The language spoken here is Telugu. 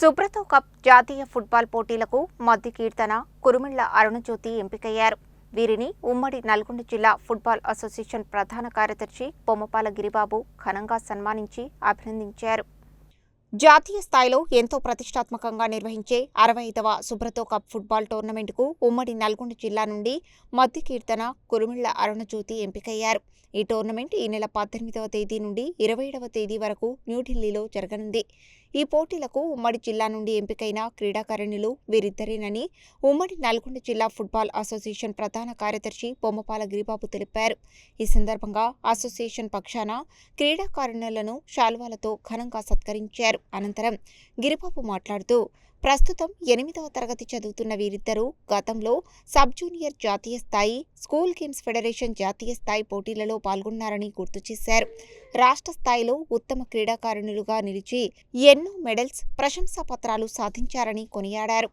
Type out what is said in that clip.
సుబ్రతో కప్ జాతీయ ఫుట్బాల్ పోటీలకు మద్ది కీర్తన, కురుమిళ్ల అరుణజ్యోతి ఎంపికయ్యారు. వీరిని ఉమ్మడి నల్గొండ జిల్లా ఫుట్బాల్ అసోసియేషన్ ప్రధాన కార్యదర్శి పొమ్మపాల గిరిబాబు ఘనంగా సన్మానించి అభినందించారు. జాతీయ స్థాయిలో ఎంతో ప్రతిష్టాత్మకంగా నిర్వహించే 65వ సుబ్రతో కప్ ఫుట్బాల్ టోర్నమెంటుకు ఉమ్మడి నల్గొండ జిల్లా నుండి మద్ది కీర్తన, కురుమిళ్ల అరుణజ్యోతి ఎంపికయ్యారు. ఈ టోర్నమెంట్ ఈ నెల 18వ తేదీ నుండి 27వ తేదీ వరకు న్యూఢిల్లీలో జరగనుంది. ఈ పోటీలకు ఉమ్మడి జిల్లా నుండి ఎంపికైన క్రీడాకారిణులు వీరిద్దరేనని ఉమ్మడి నల్గొండ జిల్లా ఫుట్బాల్ అసోసియేషన్ ప్రధాన కార్యదర్శి పొమ్మపాల గిరిబాబు తెలిపారు. ఈ సందర్భంగా అసోసియేషన్ పక్షాన క్రీడాకారిణులను శాలువాలతో ఘనంగా సత్కరించారు. అనంతరం గిరిబాబు మాట్లాడుతూ, ప్రస్తుతం 8వ తరగతి చదువుతున్న వీరిద్దరూ గతంలో సబ్ జూనియర్ జాతీయ స్థాయి, స్కూల్ గేమ్స్ ఫెడరేషన్ జాతీయ స్థాయి పోటీలలో పాల్గొన్నారని గుర్తు చేశారు. రాష్ట్ర స్థాయిలో ఉత్తమ క్రీడాకారిణులుగా నిలిచి ఎన్నో మెడల్స్, ప్రశంసాపత్రాలు సాధించారని కొనియాడారు.